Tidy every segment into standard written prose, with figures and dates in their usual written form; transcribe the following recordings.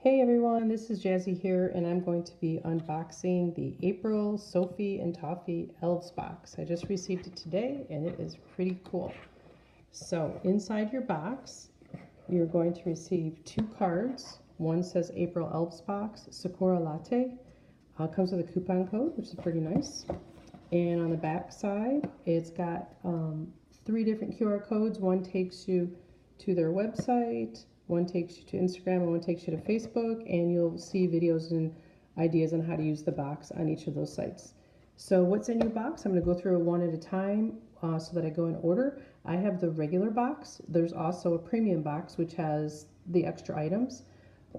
Hey everyone, this is Jazzy here, and I'm going to be unboxing the April Sophie and Toffee Elves Box. I just received it today, and it is pretty cool. So inside your box, you're going to receive two cards. One says April Elves Box, Sakura Latte. Comes with a coupon code, which is pretty nice. And on the back side, it's got three different QR codes. One takes you to their website, one takes you to Instagram, and one takes you to Facebook, and you'll see videos and ideas on how to use the box on each of those sites. So what's in your box? I'm going to go through it one at a time so that I go in order. I have the regular box. There's also a premium box, which has the extra items.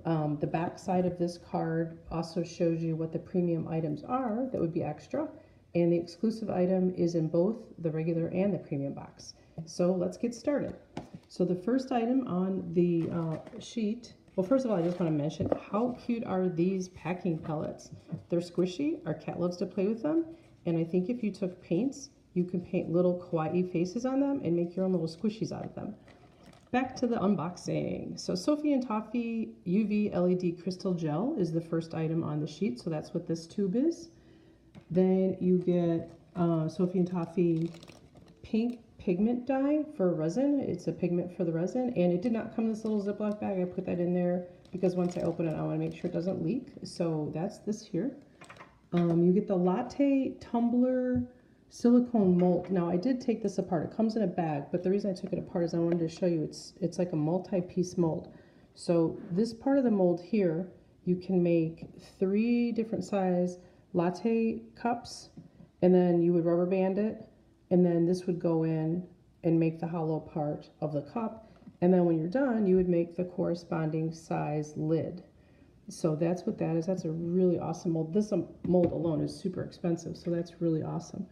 The back side of this card also shows you what the premium items are that would be extra, and the exclusive item is in both the regular and the premium box. So let's get started. So the first item on the sheet, well, first of all, I just want to mention how cute are these packing pellets. They're squishy. Our cat loves to play with them, and I think if you took paints, you can paint little kawaii faces on them and make your own little squishies out of them. Back to the unboxing. So Sophie and Toffee UV LED Crystal Gel is the first item on the sheet, so that's what this tube is. Then you get Sophie and Toffee pink pigment dye for resin. It's a pigment for the resin, and it did not come in this little Ziploc bag. I put that in there because once I open it, I want to make sure it doesn't leak. So that's this here. You get the latte tumbler silicone mold. Now I did take this apart. It comes in a bag, but the reason I took it apart is I wanted to show you it's like a multi-piece mold. So this part of the mold here, you can make 3 different size latte cups, and then you would rubber band it, and then this would go in and make the hollow part of the cup, and then when you're done you would make the corresponding size lid. So that's what that is. That's a really awesome mold. This mold alone is super expensive, so that's really awesome.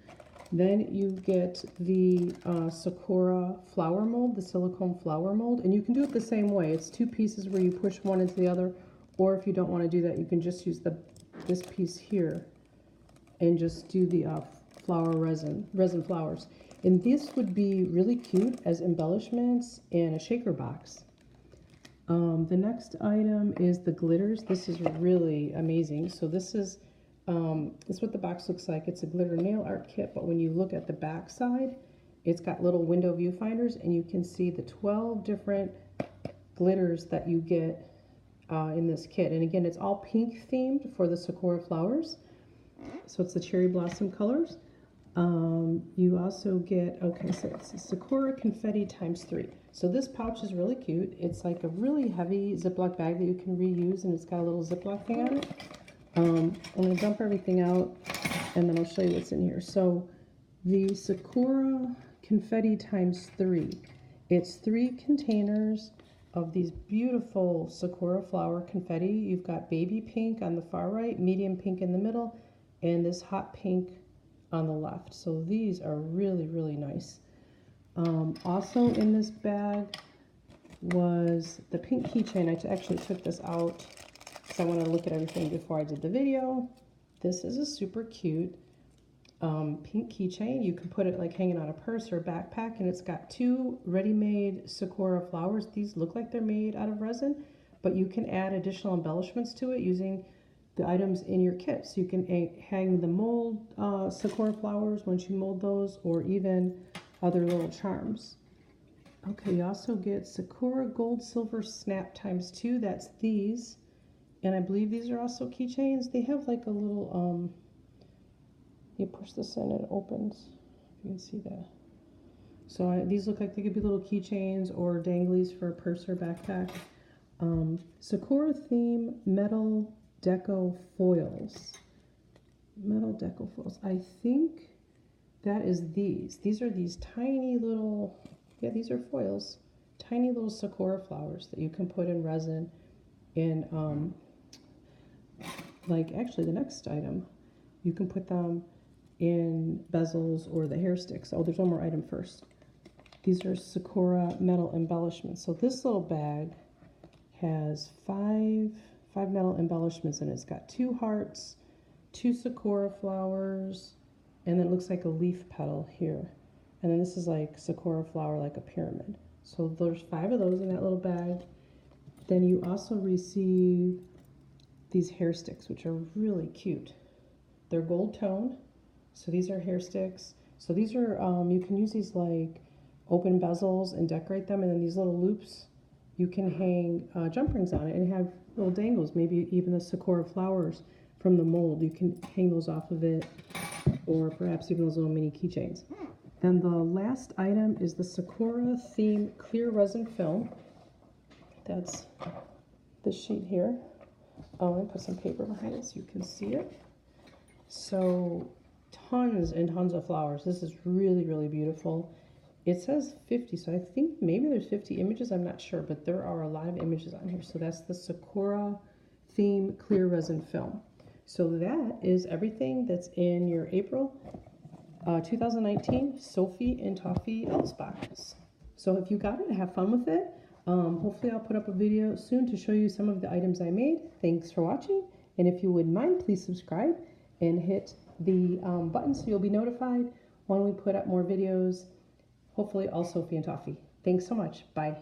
Then you get the Sakura flower mold, the silicone flower mold, and you can do it the same way. It's 2 pieces where you push one into the other, or if you don't want to do that, you can just use this piece here and just do the flower resin flowers. And this would be really cute as embellishments in a shaker box. The next item is the glitters. This is really amazing. So this is what the box looks like. It's a glitter nail art kit, but when you look at the back side, it's got little window viewfinders, and you can see the 12 different glitters that you get in this kit. And again, it's all pink themed for the Sakura flowers. So it's the cherry blossom colors. You also get, okay, so it's Sakura confetti ×3. So this pouch is really cute. It's like a really heavy Ziploc bag that you can reuse, and it's got a little Ziploc thing on it. I'm going to dump everything out, and then I'll show you what's in here. So the Sakura confetti ×3. It's 3 containers of these beautiful Sakura flower confetti. You've got baby pink on the far right, medium pink in the middle, and this hot pink on the left. So these are really, really nice. Also in this bag was the pink keychain. I actually took this out because I wanted to look at everything before I did the video. This is a super cute pink keychain. You can put it like hanging on a purse or a backpack, and it's got 2 ready-made Sakura flowers. These look like they're made out of resin, but you can add additional embellishments to it using the items in your kit. So you can hang the mold Sakura flowers once you mold those, or even other little charms. Okay, you also get Sakura gold silver snap ×2. That's these, and I believe these are also keychains. They have like a little you push this in and it opens. You can see that. So these look like they could be little keychains or danglies for a purse or backpack. Sakura theme metal deco foils. Metal deco foils. I think that is these. These are these tiny little, yeah, these are foils. Tiny little Sakura flowers that you can put in resin in, like actually the next item, you can put them in bezels or the hair sticks. Oh, there's one more item first. These are Sakura metal embellishments. So this little bag has five metal embellishments in it. It's got 2 hearts, 2 Sakura flowers, and then it looks like a leaf petal here. And then this is like Sakura flower, like a pyramid. So there's 5 of those in that little bag. Then you also receive these hair sticks, which are really cute. They're gold toned, so these are hair sticks. So these are, you can use these like open bezels and decorate them, and then these little loops, you can hang jump rings on it and have little dangles, maybe even the Sakura flowers from the mold. You can hang those off of it, or perhaps even those little mini keychains. Then the last item is the Sakura theme clear resin film. That's this sheet here. Oh, I'm going to put some paper behind it so you can see it. So tons and tons of flowers. This is really, really beautiful. It says 50, so I think maybe there's 50 images. I'm not sure, but there are a lot of images on here. So that's the Sakura theme clear resin film. So that is everything that's in your April 2019 Sophie and Toffee Elves Box. So if you got it, have fun with it. Hopefully I'll put up a video soon to show you some of the items I made. Thanks for watching, and if you wouldn't mind, please subscribe and hit the button so you'll be notified when we put up more videos, hopefully all Sophie and Toffee. Thanks so much. Bye.